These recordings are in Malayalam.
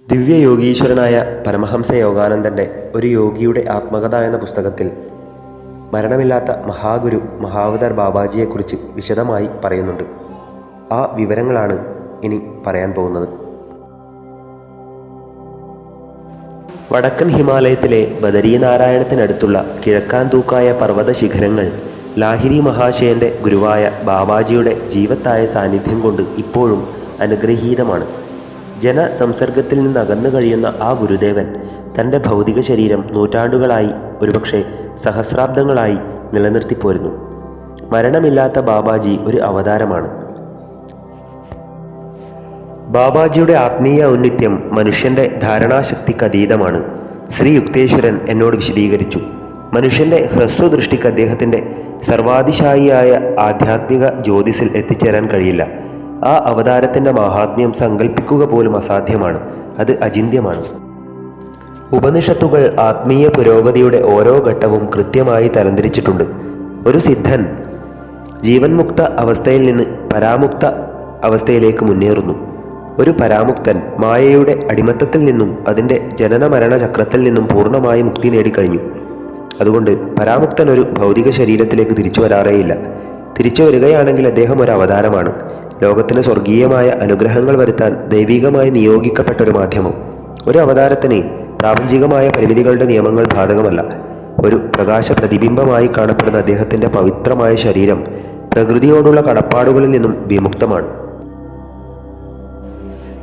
ദിവ്യയോഗീശ്വരനായ പരമഹംസ യോഗാനന്ദൻ്റെ ഒരു യോഗിയുടെ ആത്മകഥ എന്ന പുസ്തകത്തിൽ മരണമില്ലാത്ത മഹാഗുരു മഹാവതാർ ബാബാജിയെക്കുറിച്ച് വിശദമായി പറയുന്നുണ്ട്. ആ വിവരങ്ങളാണ് ഇനി പറയാൻ പോകുന്നത്. വടക്കൻ ഹിമാലയത്തിലെ ബദരീനാരായണത്തിനടുത്തുള്ള കിഴക്കാന്തൂക്കായ പർവ്വത ശിഖരങ്ങൾ ലാഹിരി മഹാശയൻ്റെ ഗുരുവായ ബാബാജിയുടെ ജീവത്തായ സാന്നിധ്യം കൊണ്ട് ഇപ്പോഴും അനുഗ്രഹീതമാണ്. ജനസംസർഗത്തിൽ നിന്ന് അകന്നു കഴിയുന്ന ആ ഗുരുദേവൻ തൻ്റെ ഭൗതിക ശരീരം നൂറ്റാണ്ടുകളായി, ഒരുപക്ഷെ സഹസ്രാബ്ദങ്ങളായി നിലനിർത്തിപ്പോരുന്നു. മരണമില്ലാത്ത ബാബാജി ഒരു അവതാരമാണ്. ബാബാജിയുടെ ആത്മീയ ഔന്നിത്യം മനുഷ്യൻ്റെ ധാരണാശക്തിക്ക് അതീതമാണ്. ശ്രീ യുക്തേശ്വരൻ എന്നോട് വിശദീകരിച്ചു. മനുഷ്യൻ്റെ ഹ്രസ്വദൃഷ്ടിക്ക് അദ്ദേഹത്തിൻ്റെ സർവാതിശായിയായ ആധ്യാത്മിക ജ്യോതിസിൽ എത്തിച്ചേരാൻ കഴിയില്ല. ആ അവതാരത്തിൻ്റെ മാഹാത്മ്യം സങ്കല്പിക്കുക പോലും അസാധ്യമാണ്. അത് അചിന്ത്യമാണ്. ഉപനിഷത്തുകൾ ആത്മീയ പുരോഗതിയുടെ ഓരോ ഘട്ടവും കൃത്യമായി തരംതിരിച്ചിട്ടുണ്ട്. ഒരു സിദ്ധൻ ജീവൻ മുക്ത അവസ്ഥയിൽ നിന്ന് പരാമുക്ത അവസ്ഥയിലേക്ക് മുന്നേറുന്നു. ഒരു പരാമുക്തൻ മായയുടെ അടിമത്തത്തിൽ നിന്നും അതിൻ്റെ ജനന മരണ ചക്രത്തിൽ നിന്നും പൂർണ്ണമായി മുക്തി നേടിക്കഴിഞ്ഞു. അതുകൊണ്ട് പരാമുക്തൻ ഒരു ഭൗതിക ശരീരത്തിലേക്ക് തിരിച്ചു വരാറേയില്ല. തിരിച്ചു വരികയാണെങ്കിൽ അദ്ദേഹം ഒരു അവതാരമാണ്. ലോകത്തിന് സ്വർഗീയമായ അനുഗ്രഹങ്ങൾ വരുത്താൻ ദൈവികമായി നിയോഗിക്കപ്പെട്ട ഒരു മാധ്യമം. ഒരു അവതാരത്തിന് പ്രാപഞ്ചികമായ പരിമിതികളുടെ നിയമങ്ങൾ ബാധകമല്ല. ഒരു പ്രകാശ പ്രതിബിംബമായി കാണപ്പെടുന്ന അദ്ദേഹത്തിൻ്റെ പവിത്രമായ ശരീരം പ്രകൃതിയോടുള്ള കടപ്പാടുകളിൽ നിന്നും വിമുക്തമാണ്.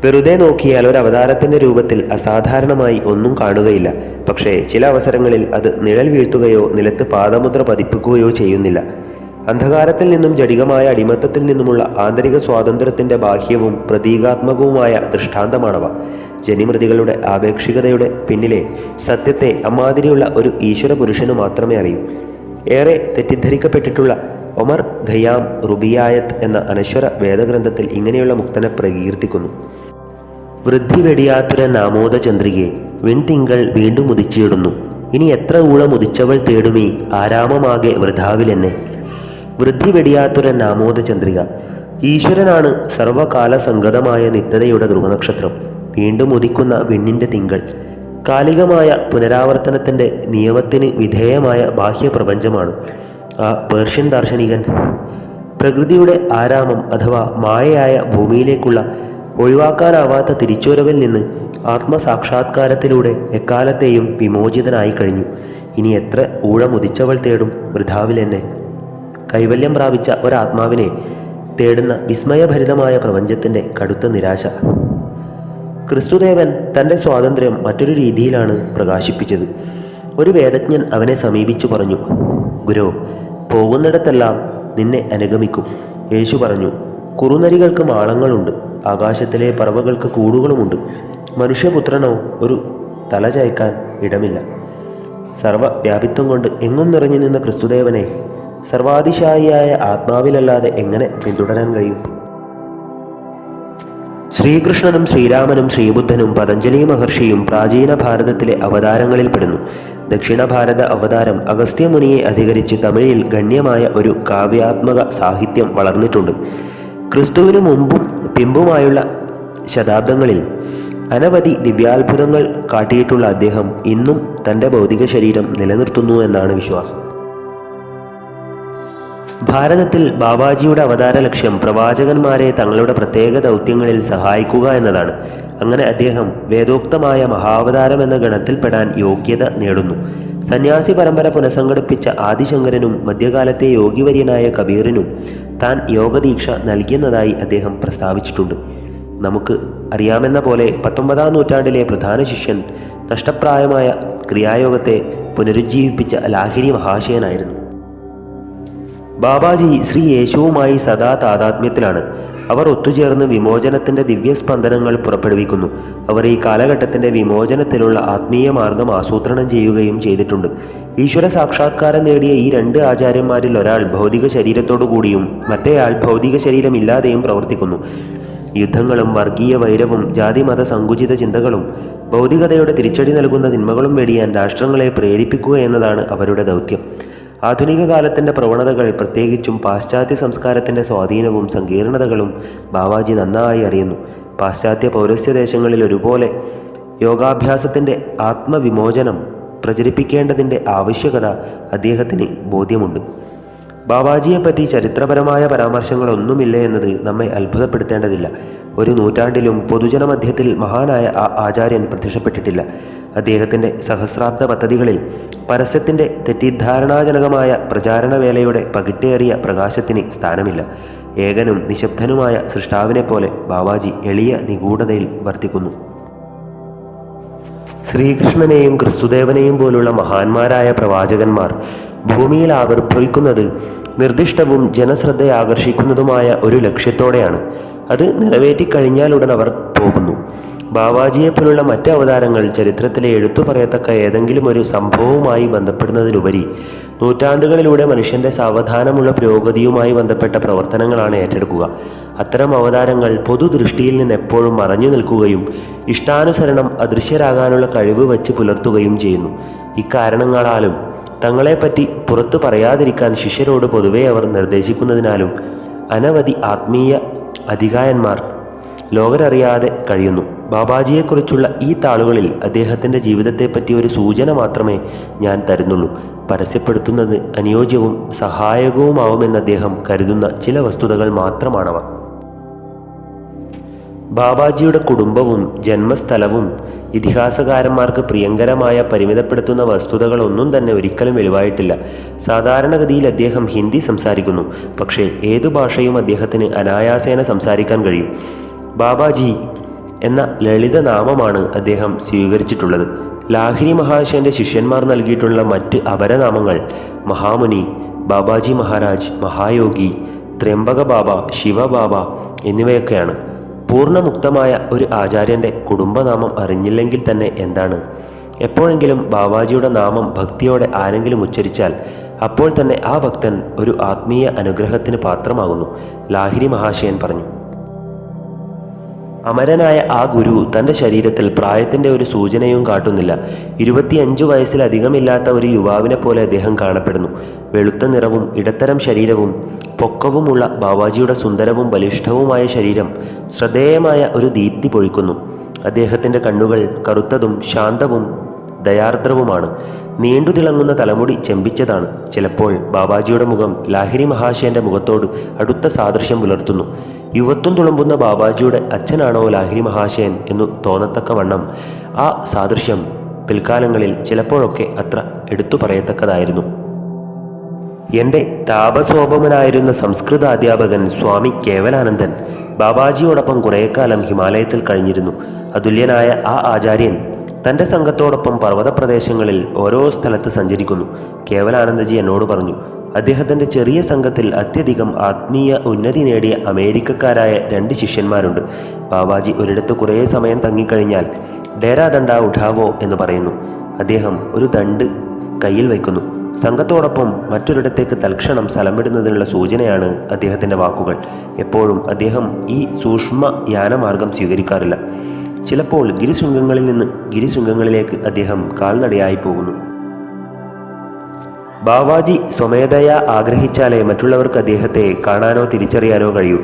വെറുതെ നോക്കിയാൽ ഒരു അവതാരത്തിൻ്റെ രൂപത്തിൽ അസാധാരണമായി ഒന്നും കാണുകയില്ല. പക്ഷേ ചില അവസരങ്ങളിൽ അത് നിഴൽ വീഴ്ത്തുകയോ നിലത്ത് പാദമുദ്ര പതിപ്പിക്കുകയോ ചെയ്യുന്നില്ല. അന്ധകാരത്തിൽ നിന്നും ജഡികമായ അടിമത്തത്തിൽ നിന്നുമുള്ള ആന്തരിക സ്വാതന്ത്ര്യത്തിൻ്റെ ബാഹ്യവും പ്രതീകാത്മകവുമായ ദൃഷ്ടാന്തമാണവ. ജനിമൃതികളുടെ ആപേക്ഷികതയുടെ പിന്നിലെ സത്യത്തെ അമ്മാതിരിയുള്ള ഒരു ഈശ്വര പുരുഷന് മാത്രമേ അറിയൂ. ഏറെ തെറ്റിദ്ധരിക്കപ്പെട്ടിട്ടുള്ള ഒമർ ഖയ്യാം റുബിയായത്ത് എന്ന അനശ്വര വേദഗ്രന്ഥത്തിൽ ഇങ്ങനെയുള്ള മുക്തനെ പ്രകീർത്തിക്കുന്നു. വൃദ്ധി വെടിയാത്തുരൻ ആമോദ ചന്ദ്രികെ വിൺതിങ്കൾ വീണ്ടും ഉദിച്ചിടുന്നു. ഇനി എത്ര ഊഴം ഉദിച്ചവൾ തേടുമീ ആരാമമാകെ വൃഥാവിലെന്നെ. വൃദ്ധി വെടിയാത്തുരൻ ആമോദ ചന്ദ്രിക. ഈശ്വരനാണ് സർവകാല സംഗതമായ നിത്യതയുടെ ധ്രുവനക്ഷത്രം. വീണ്ടും ഉദിക്കുന്ന വിണ്ണിൻ്റെ തിങ്കൾ കാലികമായ പുനരാവർത്തനത്തിൻ്റെ നിയമത്തിന് വിധേയമായ ബാഹ്യപ്രപഞ്ചമാണ്. ആ പേർഷ്യൻ ദാർശനികൻ പ്രകൃതിയുടെ ആരാമം അഥവാ മായയായ ഭൂമിയിലേക്കുള്ള ഒഴിവാക്കാനാവാത്ത തിരിച്ചുവരവിൽ നിന്ന് ആത്മസാക്ഷാത്കാരത്തിലൂടെ എക്കാലത്തെയും വിമോചിതനായി കഴിഞ്ഞു. ഇനി എത്ര ഊഴമുദിച്ചവൾ തേടും വൃഥാവിലെന്നെ. കൈവല്യം പ്രാപിച്ച ഒരാത്മാവിനെ തേടുന്ന വിസ്മയഭരിതമായ പ്രപഞ്ചത്തിൻ്റെ കടുത്ത നിരാശ. ക്രിസ്തുദേവൻ തൻ്റെ സ്വാതന്ത്ര്യം മറ്റൊരു രീതിയിലാണ് പ്രകാശിപ്പിച്ചത്. ഒരു വേദജ്ഞൻ അവനെ സമീപിച്ചു പറഞ്ഞു, ഗുരു, പോകുന്നിടത്തെല്ലാം നിന്നെ അനുഗമിക്കും. യേശു പറഞ്ഞു, കുറുനരികൾക്ക് മാളങ്ങളുണ്ട്, ആകാശത്തിലെ പറവകൾക്ക് കൂടുകളുമുണ്ട്. മനുഷ്യപുത്രനോ ഒരു തല ചായ്ക്കാൻ ഇടമില്ല. സർവവ്യാപിത്വം കൊണ്ട് എങ്ങും നിറഞ്ഞു നിന്ന ക്രിസ്തുദേവനെ സർവാതിശായിയായ ആത്മാവിലല്ലാതെ എങ്ങനെ പിന്തുടരാൻ കഴിയും? ശ്രീകൃഷ്ണനും ശ്രീരാമനും ശ്രീബുദ്ധനും പതഞ്ജലി മഹർഷിയും പ്രാചീന ഭാരതത്തിലെ അവതാരങ്ങളിൽപ്പെടുന്നു. ദക്ഷിണ ഭാരത അവതാരം അഗസ്ത്യമുനിയെ അധികരിച്ച് തമിഴിൽ ഗണ്യമായ ഒരു കാവ്യാത്മക സാഹിത്യം വളർന്നിട്ടുണ്ട്. ക്രിസ്തുവിനു മുമ്പും പിമ്പുമായുള്ള ശതാബ്ദങ്ങളിൽ അനവധി ദിവ്യാത്ഭുതങ്ങൾ കാട്ടിയിട്ടുള്ള അദ്ദേഹം ഇന്നും തൻ്റെ ഭൗതിക ശരീരം നിലനിർത്തുന്നു എന്നാണ് വിശ്വാസം. ഭാരതത്തിൽ ബാബാജിയുടെ അവതാര ലക്ഷ്യം പ്രവാചകന്മാരെ തങ്ങളുടെ പ്രത്യേക ദൗത്യങ്ങളിൽ സഹായിക്കുക എന്നതാണ്. അങ്ങനെ അദ്ദേഹം വേദോക്തമായ മഹാവതാരം എന്ന ഗണത്തിൽപ്പെടാൻ യോഗ്യത നേടുന്നു. സന്യാസി പരമ്പര പുനഃസംഘടിപ്പിച്ച ആദിശങ്കരനും മധ്യകാലത്തെ യോഗിവര്യനായ കബീറിനും താൻ യോഗദീക്ഷ നൽകിയെന്നതായി അദ്ദേഹം പ്രസ്താവിച്ചിട്ടുണ്ട്. നമുക്ക് അറിയാമെന്ന പോലെ 19-ാം നൂറ്റാണ്ടിലെ പ്രധാന ശിഷ്യൻ നഷ്ടപ്രായമായ ക്രിയായോഗത്തെ പുനരുജ്ജീവിപ്പിച്ച ലാഹിരി മഹാശയനായിരുന്നു. ബാബാജി ശ്രീ യേശുവുമായി സദാ താതാത്മ്യത്തിലാണ്. അവർ ഒത്തുചേർന്ന് വിമോചനത്തിൻ്റെ ദിവ്യസ്പന്ദനങ്ങൾ പുറപ്പെടുവിക്കുന്നു. അവർ ഈ കാലഘട്ടത്തിൻ്റെ വിമോചനത്തിലുള്ള ആത്മീയ മാർഗം ആസൂത്രണം ചെയ്യുകയും ചെയ്തിട്ടുണ്ട്. ഈശ്വര സാക്ഷാത്കാരം നേടിയ ഈ രണ്ട് ആചാര്യന്മാരിൽ ഒരാൾ ഭൗതിക ശരീരത്തോടു കൂടിയും മറ്റേയാൾ ഭൗതിക ശരീരമില്ലാതെയും പ്രവർത്തിക്കുന്നു. യുദ്ധങ്ങളും വർഗീയ വൈരവും ജാതിമത സങ്കുചിത ചിന്തകളും ഭൗതികതയുടെ തിരിച്ചടി നൽകുന്ന തിന്മകളും വെടിയാൻ രാഷ്ട്രങ്ങളെ പ്രേരിപ്പിക്കുക എന്നതാണ് അവരുടെ ദൗത്യം. ആധുനിക കാലത്തിൻ്റെ പ്രവണതകൾ, പ്രത്യേകിച്ചും പാശ്ചാത്യ സംസ്കാരത്തിൻ്റെ സ്വാധീനവും സങ്കീർണതകളും ബാബാജി നന്നായി അറിയുന്നു. പാശ്ചാത്യ പൗരസ്ത്യ ദേശങ്ങളിൽ ഒരുപോലെ യോഗാഭ്യാസത്തിൻ്റെ ആത്മവിമോചനം പ്രചരിപ്പിക്കേണ്ടതിൻ്റെ ആവശ്യകത അദ്ദേഹത്തിന് ബോധ്യമുണ്ട്. ബാബാജിയെപ്പറ്റി ചരിത്രപരമായ പരാമർശങ്ങളൊന്നുമില്ല എന്നത് നമ്മെ അത്ഭുതപ്പെടുത്തേണ്ടതില്ല. ഒരു നൂറ്റാണ്ടിലും പൊതുജനമധ്യത്തിൽ മഹാനായ ആ ആചാര്യൻ പ്രത്യക്ഷപ്പെട്ടിട്ടില്ല. അദ്ദേഹത്തിൻ്റെ സഹസ്രാബ്ദ പദ്ധതികളിൽ പരസ്യത്തിൻ്റെ തെറ്റിദ്ധാരണാജനകമായ പ്രചാരണവേലയുടെ പകിട്ടേറിയ പ്രകാശത്തിന് സ്ഥാനമില്ല. ഏകനും നിശബ്ദനുമായ സൃഷ്ടാവിനെപ്പോലെ ബാബാജി എളിയ നിഗൂഢതയിൽ വർത്തിക്കുന്നു. ശ്രീകൃഷ്ണനെയും ക്രിസ്തുദേവനെയും പോലുള്ള മഹാന്മാരായ പ്രവാചകന്മാർ ഭൂമിയിൽ ആവിർഭവിക്കുന്നത് നിർദ്ദിഷ്ടവും ജനശ്രദ്ധയാകർഷിക്കുന്നതുമായ ഒരു ലക്ഷ്യത്തോടെയാണ്. അത് നിറവേറ്റിക്കഴിഞ്ഞാലുടൻ അവർ പോകുന്നു. ബാബാജിയെപ്പോലുള്ള മറ്റ് അവതാരങ്ങൾ ചരിത്രത്തിലെ എടുത്തു പറയത്തക്ക ഏതെങ്കിലും ഒരു സംഭവവുമായി ബന്ധപ്പെടുന്നതിലുപരി നൂറ്റാണ്ടുകളിലൂടെ മനുഷ്യൻ്റെ സാവധാനമുള്ള പുരോഗതിയുമായി ബന്ധപ്പെട്ട പ്രവർത്തനങ്ങളാണ് ഏറ്റെടുക്കുക. അത്തരം അവതാരങ്ങൾ പൊതുദൃഷ്ടിയിൽ നിന്ന് എപ്പോഴും മറഞ്ഞു നിൽക്കുകയും ഇഷ്ടാനുസരണം അദൃശ്യരാകാനുള്ള കഴിവ് വച്ച് പുലർത്തുകയും ചെയ്യുന്നു. ഇക്കാരണങ്ങളാലും തങ്ങളെപ്പറ്റി പുറത്തു പറയാതിരിക്കാൻ ശിഷ്യരോട് പൊതുവെ അവർ നിർദ്ദേശിക്കുന്നതിനാലും അനവധി ആത്മീയ അധികായന്മാർ ലോകരറിയാതെ കഴിയുന്നു. ബാബാജിയെക്കുറിച്ചുള്ള ഈ താളുകളിൽ അദ്ദേഹത്തിൻ്റെ ജീവിതത്തെപ്പറ്റി ഒരു സൂചന മാത്രമേ ഞാൻ തരുന്നുള്ളൂ. പരസ്യപ്പെടുത്തുന്നത് അനുയോജ്യവും സഹായകവുമാവുമെന്ന് അദ്ദേഹം കരുതുന്ന ചില വസ്തുതകൾ മാത്രമാണവ. ബാബാജിയുടെ കുടുംബവും ജന്മസ്ഥലവും ഇതിഹാസകാരന്മാർക്ക് പ്രിയങ്കരമായ പരിമിതപ്പെടുത്തുന്ന വസ്തുതകളൊന്നും തന്നെ ഒരിക്കലും വെളിവായിട്ടില്ല. സാധാരണഗതിയിൽ അദ്ദേഹം ഹിന്ദി സംസാരിക്കുന്നു. പക്ഷേ ഏതു ഭാഷയും അദ്ദേഹത്തിന് അനായാസേന സംസാരിക്കാൻ കഴിയും. ബാബാജി എന്ന ലളിതനാമമാണ് അദ്ദേഹം സ്വീകരിച്ചിട്ടുള്ളത്. ലാഹിരി മഹാശയൻ്റെ ശിഷ്യന്മാർ നൽകിയിട്ടുള്ള മറ്റ് അപരനാമങ്ങൾ മഹാമുനി, ബാബാജി മഹാരാജ്, മഹായോഗി, ത്രയംബക ബാബ, ശിവബാബ എന്നിവയൊക്കെയാണ്. പൂർണ്ണമുക്തമായ ഒരു ആചാര്യൻ്റെ കുടുംബനാമം അറിഞ്ഞില്ലെങ്കിൽ തന്നെ എന്താണ്? എപ്പോഴെങ്കിലും ബാബാജിയുടെ നാമം ഭക്തിയോടെ ആരെങ്കിലും ഉച്ചരിച്ചാൽ അപ്പോൾ തന്നെ ആ ഭക്തൻ ഒരു ആത്മീയ അനുഗ്രഹത്തിന് പാത്രമാകുന്നു. ലാഹിരി മഹാശയൻ പറഞ്ഞു. അമരനായ ആ ഗുരു തൻ്റെ ശരീരത്തിൽ പ്രായത്തിൻ്റെ ഒരു സൂചനയും കാട്ടുന്നില്ല. 25 വയസ്സിലധികമില്ലാത്ത ഒരു യുവാവിനെ പോലെ അദ്ദേഹം കാണപ്പെടുന്നു. വെളുത്ത നിറവും ഇടത്തരം ശരീരവും പൊക്കവുമുള്ള ബാബാജിയുടെ സുന്ദരവും ബലിഷ്ഠവുമായ ശരീരം ശ്രദ്ധേയമായ ഒരു ദീപ്തി പൊഴിക്കുന്നു. അദ്ദേഹത്തിൻ്റെ കണ്ണുകൾ കറുത്തതും ശാന്തവും ദയാർദ്രവുമാണ്. നീണ്ടു തിളങ്ങുന്ന തലമുടി ചെമ്പിച്ചതാണ്. ചിലപ്പോൾ ബാബാജിയുടെ മുഖം ലാഹിരി മഹാശയൻ്റെ മുഖത്തോട് അടുത്ത സാദൃശ്യം പുലർത്തുന്നു. യുവത്വം തുളുമ്പുന്ന ബാബാജിയുടെ അച്ഛനാണോ ലാഹിരി മഹാശയൻ എന്നു തോന്നത്തക്ക വണ്ണം ആ സാദൃശ്യം പിൽക്കാലങ്ങളിൽ ചിലപ്പോഴൊക്കെ അത്ര എടുത്തു പറയത്തക്കതായിരുന്നു. എൻ്റെ താപസോപമനായിരുന്ന സംസ്കൃത അധ്യാപകൻ സ്വാമി കേവലാനന്ദൻ ബാബാജിയോടൊപ്പം കുറേക്കാലം ഹിമാലയത്തിൽ കഴിഞ്ഞിരുന്നു. അതുല്യനായ ആ ആചാര്യൻ തൻ്റെ സംഘത്തോടൊപ്പം പർവ്വതപ്രദേശങ്ങളിൽ ഓരോ സ്ഥലത്ത് സഞ്ചരിക്കുന്നു. കേവലാനന്ദജി എന്നോട് പറഞ്ഞു, അദ്ദേഹത്തിൻ്റെ ചെറിയ സംഘത്തിൽ അത്യധികം ആത്മീയ ഉന്നതി നേടിയ അമേരിക്കക്കാരായ 2 ശിഷ്യന്മാരുണ്ട്. ബാബാജി ഒരിടത്ത് കുറേ സമയം തങ്ങിക്കഴിഞ്ഞാൽ ഡേരാ ദണ്ഡ ഉഠാവോ എന്ന് പറയുന്നു. അദ്ദേഹം ഒരു ദണ്ട് കയ്യിൽ വയ്ക്കുന്നു. സംഘത്തോടൊപ്പം മറ്റൊരിടത്തേക്ക് തൽക്ഷണം സ്ഥലം വിടുന്നതിനുള്ള സൂചനയാണ് അദ്ദേഹത്തിൻ്റെ വാക്കുകൾ. എപ്പോഴും അദ്ദേഹം ഈ സൂക്ഷ്മ യാനമാർഗം സ്വീകരിക്കാറില്ല. ചിലപ്പോൾ ഗിരിശൃംഗങ്ങളിൽ നിന്ന് ഗിരിശൃംഗങ്ങളിലേക്ക് അദ്ദേഹം കാൽനടയായി പോകുന്നു. ബാബാജി സ്വമേധയാ ആഗ്രഹിച്ചാലേ മറ്റുള്ളവർക്ക് അദ്ദേഹത്തെ കാണാനോ തിരിച്ചറിയാനോ കഴിയൂ.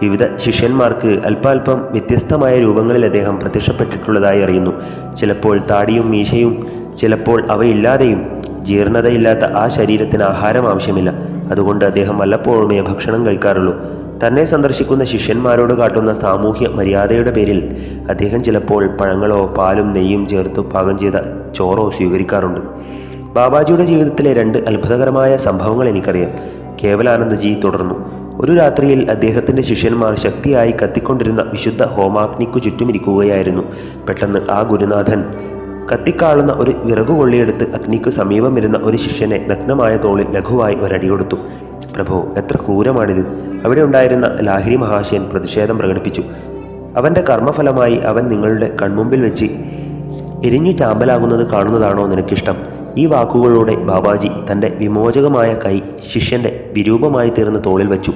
വിവിധ ശിഷ്യന്മാർക്ക് അല്പാൽപ്പം വ്യത്യസ്തമായ രൂപങ്ങളിൽ അദ്ദേഹം പ്രത്യക്ഷപ്പെട്ടിട്ടുള്ളതായി അറിയുന്നു. ചിലപ്പോൾ താടിയും മീശയും, ചിലപ്പോൾ അവയില്ലാതെയും. ജീർണതയില്ലാത്ത ആ ശരീരത്തിന് ആഹാരം ആവശ്യമില്ല. അതുകൊണ്ട് അദ്ദേഹം വല്ലപ്പോഴുമേ ഭക്ഷണം കഴിക്കാറുള്ളൂ. തന്നെ സന്ദർശിക്കുന്ന ശിഷ്യന്മാരോട് കാട്ടുന്ന സാമൂഹ്യ മര്യാദയുടെ പേരിൽ അദ്ദേഹം ചിലപ്പോൾ പഴങ്ങളോ പാലും നെയ്യും ചേർത്ത് പാകം ചെയ്ത ചോറോ സ്വീകരിക്കാറുണ്ട്. ബാബാജിയുടെ ജീവിതത്തിലെ 2 അത്ഭുതകരമായ സംഭവങ്ങൾ എനിക്കറിയാം. കേവലാനന്ദജി തുടർന്നു. ഒരു രാത്രിയിൽ അദ്ദേഹത്തിൻ്റെ ശിഷ്യന്മാർ ശക്തിയായി കത്തിക്കൊണ്ടിരുന്ന വിശുദ്ധ ഹോമാഗ്നിക്കു ചുറ്റുമിരിക്കുകയായിരുന്നു. പെട്ടെന്ന് ആ ഗുരുനാഥൻ കത്തിക്കാളുന്ന ഒരു വിറകുകൊള്ളിയെടുത്ത് അഗ്നിക്ക് സമീപം ഇരുന്ന ഒരു ശിഷ്യനെ നഗ്നമായ തോളിൽ ലഘുവായി ഒരടി കൊടുത്തു. പ്രഭു, എത്ര ക്രൂരമാണിത്! അവിടെ ഉണ്ടായിരുന്ന ലാഹിരി മഹാശയൻ പ്രതിഷേധം പ്രകടിപ്പിച്ചു. അവൻ്റെ കർമ്മഫലമായി അവൻ നിങ്ങളുടെ കൺമുമ്പിൽ വെച്ച് എരിഞ്ഞു ചാമ്പലാകുന്നത് കാണുന്നതാണോ നിനക്കിഷ്ടം? ഈ വാക്കുകളിലൂടെ ബാബാജി തൻ്റെ വിമോചകമായ കൈ ശിഷ്യൻ്റെ വിരൂപമായി തീർന്ന തോളിൽ വച്ചു.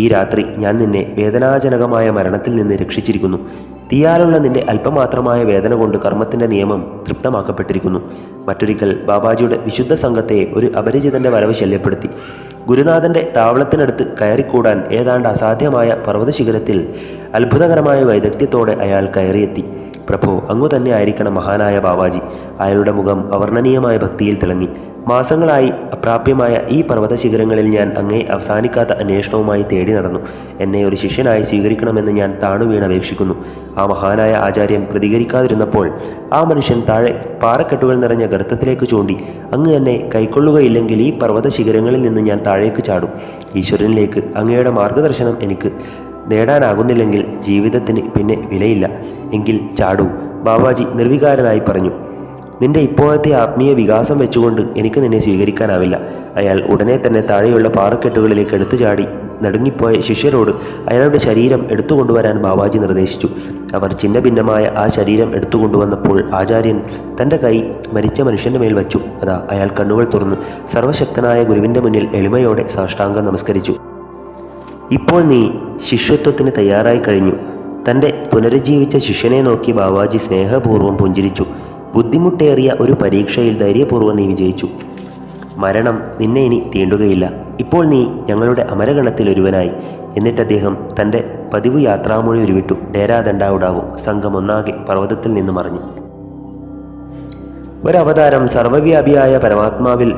ഈ രാത്രി ഞാൻ നിന്നെ വേദനാജനകമായ മരണത്തിൽ നിന്ന് രക്ഷിച്ചിരിക്കുന്നു. തീയാലുള്ള നിന്റെ അല്പമാത്രമായ വേദന കൊണ്ട് കർമ്മത്തിൻ്റെ നിയമം തൃപ്തമാക്കപ്പെട്ടിരിക്കുന്നു. മറ്റൊരിക്കൽ ബാബാജിയുടെ വിശുദ്ധ സംഘത്തെ ഒരു അപരിചിതൻ്റെ വരവ് ശല്യപ്പെടുത്തി. ഗുരുനാഥൻ്റെ താവളത്തിനടുത്ത് കയറിക്കൂടാൻ ഏതാണ്ട് അസാധ്യമായ പർവ്വതശിഖരത്തിൽ അത്ഭുതകരമായ വൈദഗ്ധ്യത്തോടെ അയാൾ കയറിയെത്തി. പ്രഭോ, അങ്ങു തന്നെ ആയിരിക്കണം മഹാനായ ബാബാജി. അയാളുടെ മുഖം അവർണ്ണനീയമായ ഭക്തിയിൽ തിളങ്ങി. മാസങ്ങളായി അപ്രാപ്യമായ ഈ പർവ്വത ശിഖരങ്ങളിൽ ഞാൻ അങ്ങേ അവസാനിക്കാത്ത അന്വേഷണവുമായി തേടി നടന്നു. എന്നെ ഒരു ശിഷ്യനായി സ്വീകരിക്കണമെന്ന് ഞാൻ താണുവീണപേക്ഷിക്കുന്നു. ആ മഹാനായ ആചാര്യൻ പ്രതികരിക്കാതിരുന്നപ്പോൾ ആ മനുഷ്യൻ താഴെ പാറക്കെട്ടുകൾ നിറഞ്ഞ ഗർത്തത്തിലേക്ക് ചൂണ്ടി, അങ്ങ് എന്നെ കൈക്കൊള്ളുകയില്ലെങ്കിൽ ഈ പർവ്വത ശിഖരങ്ങളിൽ നിന്ന് ഞാൻ താഴേക്ക് ചാടും. ഈശ്വരനിലേക്ക് അങ്ങയുടെ മാർഗദർശനം എനിക്ക് നേടാനാകുന്നില്ലെങ്കിൽ ജീവിതത്തിന് പിന്നെ വിലയില്ല. എങ്കിൽ ചാടൂ, ബാബാജി നിർവികാരനായി പറഞ്ഞു. നിന്റെ ഇപ്പോഴത്തെ ആത്മീയ വികാസം വെച്ചുകൊണ്ട് എനിക്ക് നിന്നെ സ്വീകരിക്കാനാവില്ല. അയാൾ ഉടനെ തന്നെ താഴെയുള്ള പാറക്കെട്ടുകളിലേക്ക് എടുത്തു ചാടി. നടുങ്ങിപ്പോയ ശിഷ്യരോട് അയാളുടെ ശരീരം എടുത്തുകൊണ്ടുവരാൻ ബാബാജി നിർദ്ദേശിച്ചു. അവർ ചിന്ന ഭിന്നമായ ആ ശരീരം എടുത്തുകൊണ്ടുവന്നപ്പോൾ ആചാര്യൻ തൻ്റെ കൈ മരിച്ച മനുഷ്യൻ്റെ മേൽ വച്ചു. അതാ അയാൾ കണ്ണുകൾ തുറന്ന് സർവശക്തനായ ഗുരുവിൻ്റെ മുന്നിൽ എളിമയോടെ സാഷ്ടാംഗം നമസ്കരിച്ചു. ഇപ്പോൾ നീ ശിഷ്യത്വത്തിന് തയ്യാറായി കഴിഞ്ഞു. തൻ്റെ പുനരുജ്ജീവിച്ച ശിഷ്യനെ നോക്കി ബാബാജി സ്നേഹപൂർവ്വം പുഞ്ചിരിച്ചു. ബുദ്ധിമുട്ടേറിയ ഒരു പരീക്ഷയിൽ ധൈര്യപൂർവ്വം നീ വിജയിച്ചു. മരണം നിന്നെ ഇനി തീണ്ടുകയില്ല. ഇപ്പോൾ നീ ഞങ്ങളുടെ അമരഗണത്തിൽ ഒരുവനായി. എന്നിട്ട് അദ്ദേഹം തൻ്റെ പതിവ് യാത്രാമൊഴി ഉരുവിട്ടു. ഡേരാ ദണ്ഡാവുടാവോ. സംഘം ഒന്നാകെ പർവ്വതത്തിൽ നിന്ന് മറഞ്ഞു. ഒരവതാരം സർവ്വവ്യാപിയായ പരമാത്മാവിൽ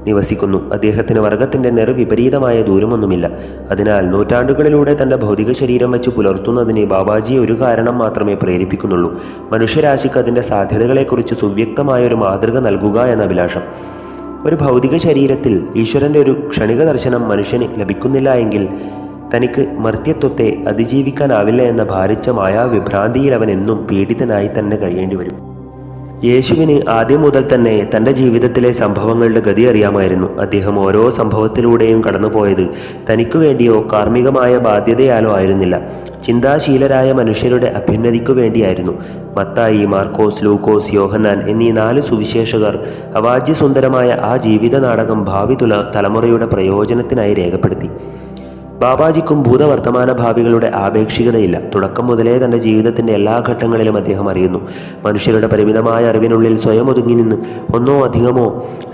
നിവസിക്കുന്നു. അദ്ദേഹത്തിന് വർഗത്തിൻ്റെ വിപരീതമായ ദൂരമൊന്നുമില്ല. അതിനാൽ നൂറ്റാണ്ടുകളിലൂടെ തൻ്റെ ഭൗതിക ശരീരം വെച്ച് പുലർത്തുന്നതിന് ബാബാജിയെ ഒരു കാരണം മാത്രമേ പ്രേരിപ്പിക്കുന്നുള്ളൂ: മനുഷ്യരാശിക്ക് അതിൻ്റെ സാധ്യതകളെക്കുറിച്ച് സുവ്യക്തമായ ഒരു മാതൃക നൽകുക എന്ന അഭിലാഷം. ഒരു ഭൗതിക ശരീരത്തിൽ ഈശ്വരൻ്റെ ഒരു ക്ഷണിക ദർശനം മനുഷ്യന് ലഭിക്കുന്നില്ല എങ്കിൽ തനിക്ക് മർത്യത്വത്തെ അതിജീവിക്കാനാവില്ല എന്ന ഭാരിച്ച മായാവിഭ്രാന്തിയിൽ അവൻ എന്നും പീഡിതനായി തന്നെ കഴിയേണ്ടി വരും. യേശുവിന് ആദ്യം മുതൽ തന്നെ തൻ്റെ ജീവിതത്തിലെ സംഭവങ്ങളുടെ ഗതി അറിയാമായിരുന്നു. അദ്ദേഹം ഓരോ സംഭവത്തിലൂടെയും കടന്നുപോയത് തനിക്കു വേണ്ടിയോ കാർമ്മികമായ ബാധ്യതയാലോ ആയിരുന്നില്ല, ചിന്താശീലരായ മനുഷ്യരുടെ അഭ്യുന്നതിക്കു വേണ്ടിയായിരുന്നു. മത്തായി, മാർക്കോസ്, ലൂക്കോസ്, യോഹന്നാൻ എന്നീ 4 സുവിശേഷകർ അവാജ്യസുന്ദരമായ ആ ജീവിത നാടകം ഭാവി തലമുറയുടെ പ്രയോജനത്തിനായി രേഖപ്പെടുത്തി. ബാബാജിക്കും ഭൂതവർത്തമാന ഭാവികളുടെ ആപേക്ഷികതയില്ല. തുടക്കം മുതലേ തൻ്റെ ജീവിതത്തിൻ്റെ എല്ലാ ഘട്ടങ്ങളിലും അദ്ദേഹം അറിയുന്നു. മനുഷ്യരുടെ പരിമിതമായ അറിവിനുള്ളിൽ സ്വയം ഒതുങ്ങി നിന്ന് ഒന്നോ അധികമോ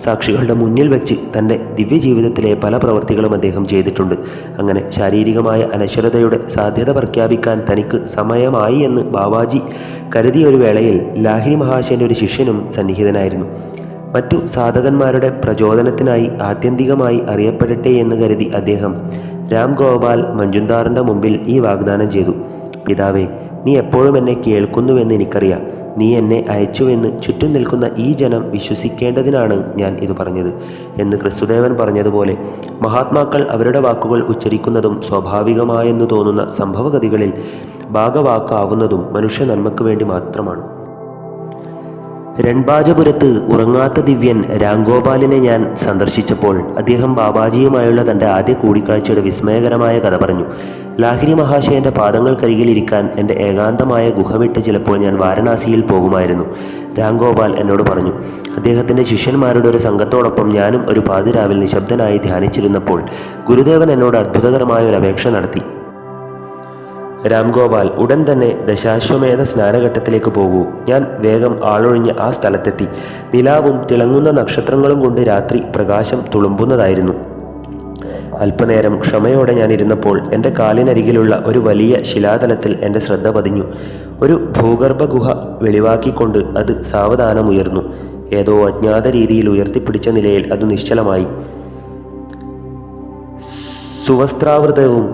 സാക്ഷികളുടെ മുന്നിൽ വെച്ച് തൻ്റെ ദിവ്യജീവിതത്തിലെ പല പ്രവൃത്തികളും അദ്ദേഹം ചെയ്തിട്ടുണ്ട്. അങ്ങനെ ശാരീരികമായ അനശ്വരതയുടെ സാധ്യത പ്രഖ്യാപിക്കാൻ തനിക്ക് സമയമായി എന്ന് ബാബാജി കരുതിയ ഒരു വേളയിൽ ലാഹിരി മഹാശയൻ്റെ ഒരു ശിഷ്യനും സന്നിഹിതനായിരുന്നു. മറ്റു സാധകന്മാരുടെ പ്രചോദനത്തിനായി ആത്യന്തികമായി അറിയപ്പെടട്ടെ എന്ന് കരുതി അദ്ദേഹം രാം ഗോപാൽ മഞ്ജുന്ദാറിൻ്റെ മുമ്പിൽ ഈ വാഗ്ദാനം ചെയ്തു: പിതാവേ, നീ എപ്പോഴും എന്നെ കേൾക്കുന്നുവെന്ന് എനിക്കറിയാം. നീ എന്നെ അയച്ചുവെന്ന് ചുറ്റും നിൽക്കുന്ന ഈ ജനം വിശ്വസിക്കേണ്ടതിനാണ് ഞാൻ ഇത് പറഞ്ഞത് എന്ന് ക്രിസ്തുദേവൻ പറഞ്ഞതുപോലെ മഹാത്മാക്കൾ അവരുടെ വാക്കുകൾ ഉച്ചരിക്കുന്നതും സ്വാഭാവികമായെന്ന് തോന്നുന്ന സംഭവഗതികളിൽ ഭാഗവാക്കാവുന്നതും മനുഷ്യ നന്മയ്ക്ക് വേണ്ടി മാത്രമാണ്. രൺബാജപുരത്ത് ഉറങ്ങാത്ത ദിവ്യൻ രാംഗോപാലിനെ ഞാൻ സന്ദർശിച്ചപ്പോൾ അദ്ദേഹം ബാബാജിയുമായുള്ള തൻ്റെ ആദ്യ കൂടിക്കാഴ്ചയുടെ വിസ്മയകരമായ കഥ പറഞ്ഞു. ലാഹിരി മഹാശയൻ്റെ പാദങ്ങൾക്കരികിലിരിക്കാൻ എൻ്റെ ഏകാന്തമായ ഗുഹ വിട്ട് ചിലപ്പോൾ ഞാൻ വാരണാസിയിൽ പോകുമായിരുന്നു. രാംഗോപാൽ എന്നോട് പറഞ്ഞു. അദ്ദേഹത്തിൻ്റെ ശിഷ്യന്മാരുടെ ഒരു സംഘത്തോടൊപ്പം ഞാനും ഒരു പാതിരാവിൽ നിശബ്ദനായി ധ്യാനിച്ചിരുന്നപ്പോൾ ഗുരുദേവൻ എന്നോട് അത്ഭുതകരമായ ഒരു അപേക്ഷ നടത്തി. രാംഗോപാൽ, ഉടൻ തന്നെ ദശാശ്വമേധ സ്നാനഘട്ടത്തിലേക്ക് പോകൂ. ഞാൻ വേഗം ആളൊഴിഞ്ഞ് ആ സ്ഥലത്തെത്തി. നിലാവും തിളങ്ങുന്ന നക്ഷത്രങ്ങളും കൊണ്ട് രാത്രി പ്രകാശം തുളുമ്പുന്നതായിരുന്നു. അല്പനേരം ക്ഷമയോടെ ഞാൻ ഇരുന്നപ്പോൾ എൻ്റെ കാലിനരികിലുള്ള ഒരു വലിയ ശിലാതലത്തിൽ എൻ്റെ ശ്രദ്ധ പതിഞ്ഞു. ഒരു ഭൂഗർഭ ഗുഹ വെളിവാക്കിക്കൊണ്ട് അത് സാവധാനം ഉയർന്നു. ഏതോ അജ്ഞാത രീതിയിൽ ഉയർത്തിപ്പിടിച്ച നിലയിൽ അത് നിശ്ചലമായി. സുവസ്ത്രാവൃതവും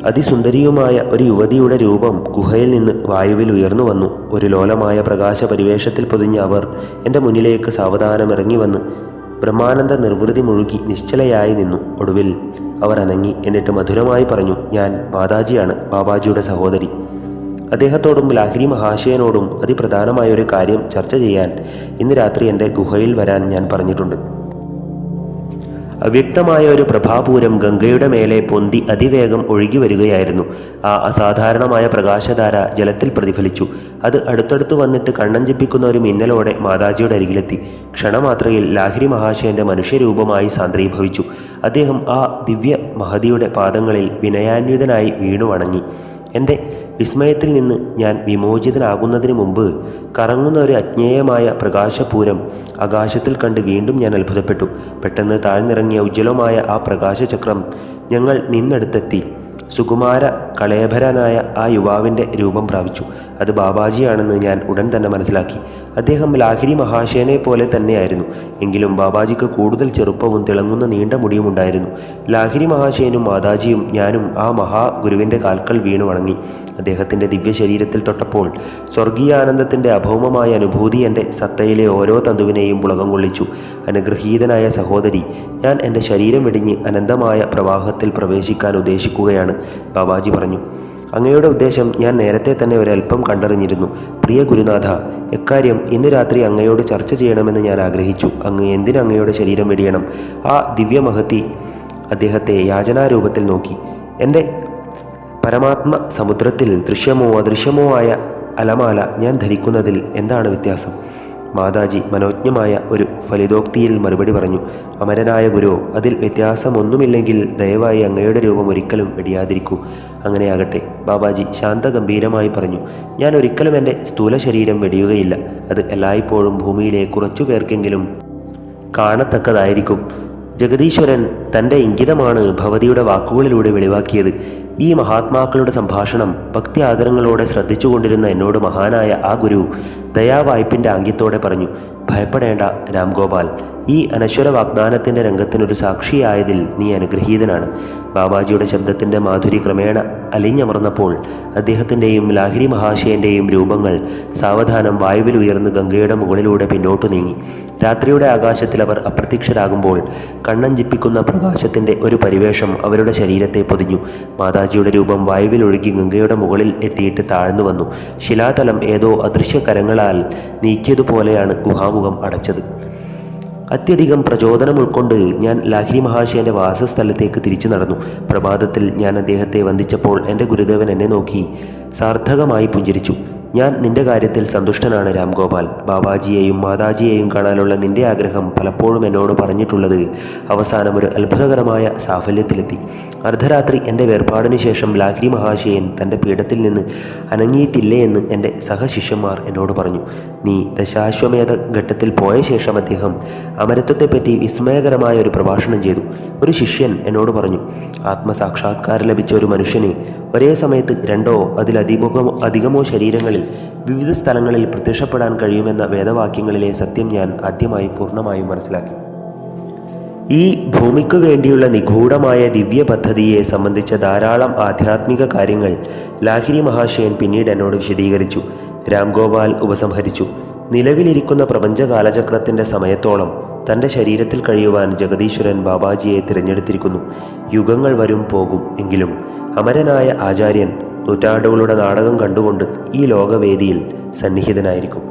അതിസുന്ദരിയുമായ ഒരു യുവതിയുടെ രൂപം ഗുഹയിൽ നിന്ന് വായുവിൽ ഉയർന്നു വന്നു. ഒരു ലോലമായ പ്രകാശ പരിവേഷത്തിൽ പൊതിഞ്ഞ അവർ എൻ്റെ മുന്നിലേക്ക് സാവധാനം ഇറങ്ങി വന്ന് ബ്രഹ്മാനന്ദ നിർവൃതി മുഴുകി നിശ്ചലയായി നിന്നു. ഒടുവിൽ അവർ അനങ്ങി. എന്നിട്ട് മധുരമായി പറഞ്ഞു: ഞാൻ മാതാജിയാണ്, ബാബാജിയുടെ സഹോദരി. അദ്ദേഹത്തോടും ലാഹിരി മഹാശയനോടും അതിപ്രധാനമായ ഒരു കാര്യം ചർച്ച ചെയ്യാൻ ഇന്ന് രാത്രി എൻ്റെ ഗുഹയിൽ വരാൻ ഞാൻ പറഞ്ഞിട്ടുണ്ട്. അവ്യക്തമായ ഒരു പ്രഭാപൂരം ഗംഗയുടെ മേലെ പൊന്തി അതിവേഗം ഒഴുകി വരികയായിരുന്നു. ആ അസാധാരണമായ പ്രകാശധാര ജലത്തിൽ പ്രതിഫലിച്ചു. അത് അടുത്തടുത്ത് വന്നിട്ട് കണ്ണഞ്ചിപ്പിക്കുന്ന ഒരു മിന്നലോടെ മാതാജിയുടെ അരികിലെത്തി. ക്ഷണമാത്രയിൽ ലാഹിരി മഹാശയൻ്റെ മനുഷ്യരൂപമായി സാന്ദ്രീഭവിച്ചു. അദ്ദേഹം ആ ദിവ്യ മഹതിയുടെ പാദങ്ങളിൽ വിനയാന്വിതനായി വീണു വണങ്ങി. എൻ്റെ വിസ്മയത്തിൽ നിന്ന് ഞാൻ വിമോചിതനാകുന്നതിന് മുമ്പ് കറങ്ങുന്ന ഒരു അജ്ഞേയമായ പ്രകാശപൂരം ആകാശത്തിൽ കണ്ട് വീണ്ടും ഞാൻ അത്ഭുതപ്പെട്ടു. പെട്ടെന്ന് താഴ്ന്നിറങ്ങിയ ഉജ്ജ്വലമായ ആ പ്രകാശചക്രം ഞങ്ങൾ നിന്നെടുത്തെത്തി. സുകുമാര കളേഭരനായ ആ യുവാവിൻ്റെ രൂപം പ്രാപിച്ചു. അത് ബാബാജിയാണെന്ന് ഞാൻ ഉടൻ തന്നെ മനസ്സിലാക്കി. അദ്ദേഹം ലാഹിരി മഹാശയനെ പോലെ തന്നെയായിരുന്നു. എങ്കിലും ബാബാജിക്ക് കൂടുതൽ ചെറുപ്പവും തിളങ്ങുന്ന നീണ്ട മുടിയും ഉണ്ടായിരുന്നു. ലാഹിരി മഹാശയനും മാതാജിയും ഞാനും ആ മഹാഗുരുവിൻ്റെ കാൽക്കൽ വീണു വണങ്ങി. അദ്ദേഹത്തിൻ്റെ ദിവ്യ ശരീരത്തിൽ തൊട്ടപ്പോൾ സ്വർഗീയാനന്ദത്തിൻ്റെ അഭൗമമായ അനുഭൂതി എൻ്റെ സത്തയിലെ ഓരോ തന്തുവിനെയും പുളകം കൊള്ളിച്ചു. അനുഗ്രഹീതനായ സഹോദരി, ഞാൻ എൻ്റെ ശരീരം വെടിഞ്ഞ് അനന്തമായ പ്രവാഹത്തിൽ പ്രവേശിക്കാൻ ഉദ്ദേശിക്കുകയാണ്, ബാബാജി പറഞ്ഞു. അങ്ങയുടെ ഉദ്ദേശം ഞാൻ നേരത്തെ തന്നെ ഒരൽപ്പം കണ്ടറിഞ്ഞിരുന്നു. പ്രിയ ഗുരുനാഥ, എക്കാര്യം ഇന്ന് രാത്രി അങ്ങയോട് ചർച്ച ചെയ്യണമെന്ന് ഞാൻ ആഗ്രഹിച്ചു. അങ്ങ് എന്തിന് അങ്ങയുടെ ശരീരം വെടിയണം? ആ ദിവ്യമഹത്തി അദ്ദേഹത്തെ യാചനാരൂപത്തിൽ നോക്കി. എൻ്റെ പരമാത്മ സമുദ്രത്തിൽ ദൃശ്യമോ അദൃശ്യമോ ആയ അലമാല ഞാൻ ധരിക്കുന്നതിൽ എന്താണ് വ്യത്യാസം? മാതാജി മനോജ്ഞമായ ഒരു ഫലിതോക്തിയിൽ മറുപടി പറഞ്ഞു. അമരനായ ഗുരു, അതിൽ വ്യത്യാസമൊന്നുമില്ലെങ്കിൽ ദയവായി അങ്ങയുടെ രൂപം ഒരിക്കലും വെടിയാതിരിക്കൂ. അങ്ങനെയാകട്ടെ, ബാബാജി ശാന്തഗംഭീരമായി പറഞ്ഞു. ഞാൻ ഒരിക്കലും എൻ്റെ സ്ഥൂല ശരീരം വെടിയുകയില്ല. അത് എല്ലായ്പ്പോഴും ഭൂമിയിലെ കുറച്ചു പേർക്കെങ്കിലും കാണത്തക്കതായിരിക്കും. ജഗദീശ്വരൻ തൻ്റെ ഇംഗിതമാണ് ഭവതിയുടെ വാക്കുകളിലൂടെ വെളിവാക്കിയത്. ഈ മഹാത്മാക്കളുടെ സംഭാഷണം ഭക്തി ആദരങ്ങളോടെ ശ്രദ്ധിച്ചുകൊണ്ടിരുന്ന എന്നോട് മഹാനായ ആ ഗുരു ദയാവായ്പിൻ്റെ ആംഗ്യത്തോടെ പറഞ്ഞു. ഭയപ്പെടേണ്ട രാംഗോപാൽ, ഈ അനശ്വര വാഗ്ദാനത്തിൻ്റെ രംഗത്തിനൊരു സാക്ഷിയായതിൽ നീ അനുഗ്രഹീതനാണ്. ബാബാജിയുടെ ശബ്ദത്തിൻ്റെ മാധുരി ക്രമേണ അലിഞ്ഞമർന്നപ്പോൾ അദ്ദേഹത്തിൻ്റെയും ലാഹിരി മഹാശയൻ്റെയും രൂപങ്ങൾ സാവധാനം വായുവിൽ ഉയർന്ന് ഗംഗയുടെ മുകളിലൂടെ പിന്നോട്ടു നീങ്ങി. രാത്രിയുടെ ആകാശത്തിൽ അവർ അപ്രത്യക്ഷരാകുമ്പോൾ കണ്ണഞ്ചിപ്പിക്കുന്ന പ്രകാശത്തിൻ്റെ ഒരു പരിവേഷം അവരുടെ ശരീരത്തെ പൊതിഞ്ഞു. മാതാജിയുടെ രൂപം വായുവിൽ ഒഴുകി ഗംഗയുടെ മുകളിൽ എത്തിയിട്ട് താഴ്ന്നു വന്നു. ശിലാതലം ഏതോ അദൃശ്യ കരങ്ങളാൽ നീക്കിയതുപോലെയാണ് ഗുഹാമുഖം അടച്ചത്. അത്യധികം പ്രചോദനം ഉൾക്കൊണ്ട് ഞാൻ ലാഹിരി മഹാശയൻ്റെ വാസസ്ഥലത്തേക്ക് തിരിച്ചു നടന്നു. പ്രഭാതത്തിൽ ഞാൻ അദ്ദേഹത്തെ വന്ദിച്ചപ്പോൾ എൻ്റെ ഗുരുദേവൻ എന്നെ നോക്കി സാർത്ഥകമായി പുഞ്ചിരിച്ചു. ഞാൻ നിന്റെ കാര്യത്തിൽ സന്തുഷ്ടനാണ് രാംഗോപാൽ. ബാബാജിയെയും മാതാജിയെയും കാണാനുള്ള നിന്റെ ആഗ്രഹം പലപ്പോഴും എന്നോട് പറഞ്ഞിട്ടുള്ളത് അവസാനം ഒരു അത്ഭുതകരമായ സാഫല്യത്തിലെത്തി. അർദ്ധരാത്രി എൻ്റെ വേർപാടിന് ശേഷം ലാഹിരി മഹാശയൻ തൻ്റെ പീഠത്തിൽ നിന്ന് അനങ്ങിയിട്ടില്ലേ എന്ന് എൻ്റെ സഹശിഷ്യന്മാർ എന്നോട് പറഞ്ഞു. നീ ദശാശ്വമേധ ഘട്ടത്തിൽ പോയ ശേഷം അദ്ദേഹം അമരത്വത്തെപ്പറ്റി വിസ്മയകരമായ ഒരു പ്രഭാഷണം ചെയ്തു. ഒരു ശിഷ്യൻ എന്നോട് പറഞ്ഞു, ആത്മസാക്ഷാത്കാരം ലഭിച്ച ഒരു മനുഷ്യന് ഒരേ സമയത്ത് രണ്ടോ അതിലധികമോ ശരീരങ്ങളിൽ വിവിധ സ്ഥലങ്ങളിൽ പ്രത്യക്ഷപ്പെടാൻ കഴിയുമെന്ന വേദവാക്യങ്ങളിലെ സത്യം ഞാൻ ആദ്യമായി പൂർണ്ണമായും മനസ്സിലാക്കി. ഈ ഭൂമിക്കു വേണ്ടിയുള്ള നിഗൂഢമായ ദിവ്യ പദ്ധതിയെ സംബന്ധിച്ച ധാരാളം ആധ്യാത്മിക കാര്യങ്ങൾ ലാഹിരി മഹാശയൻ പിന്നീട് എന്നോട് വിശദീകരിച്ചു. രാംഗോപാൽ ഉപസംഹരിച്ചു. നിലവിലിരിക്കുന്ന പ്രപഞ്ച കാലചക്രത്തിൻ്റെ സമയത്തോളം തൻ്റെ ശരീരത്തിൽ കഴിയുവാൻ ജഗദീശ്വരൻ ബാബാജിയെ തിരഞ്ഞെടുത്തിരിക്കുന്നു. യുഗങ്ങൾ വരും പോകും, എങ്കിലും അമരനായ ആചാര്യൻ നൂറ്റാണ്ടുകളുടെ നാടകം കണ്ടുകൊണ്ട് ഈ ലോകവേദിയിൽ സന്നിഹിതനായിരിക്കും.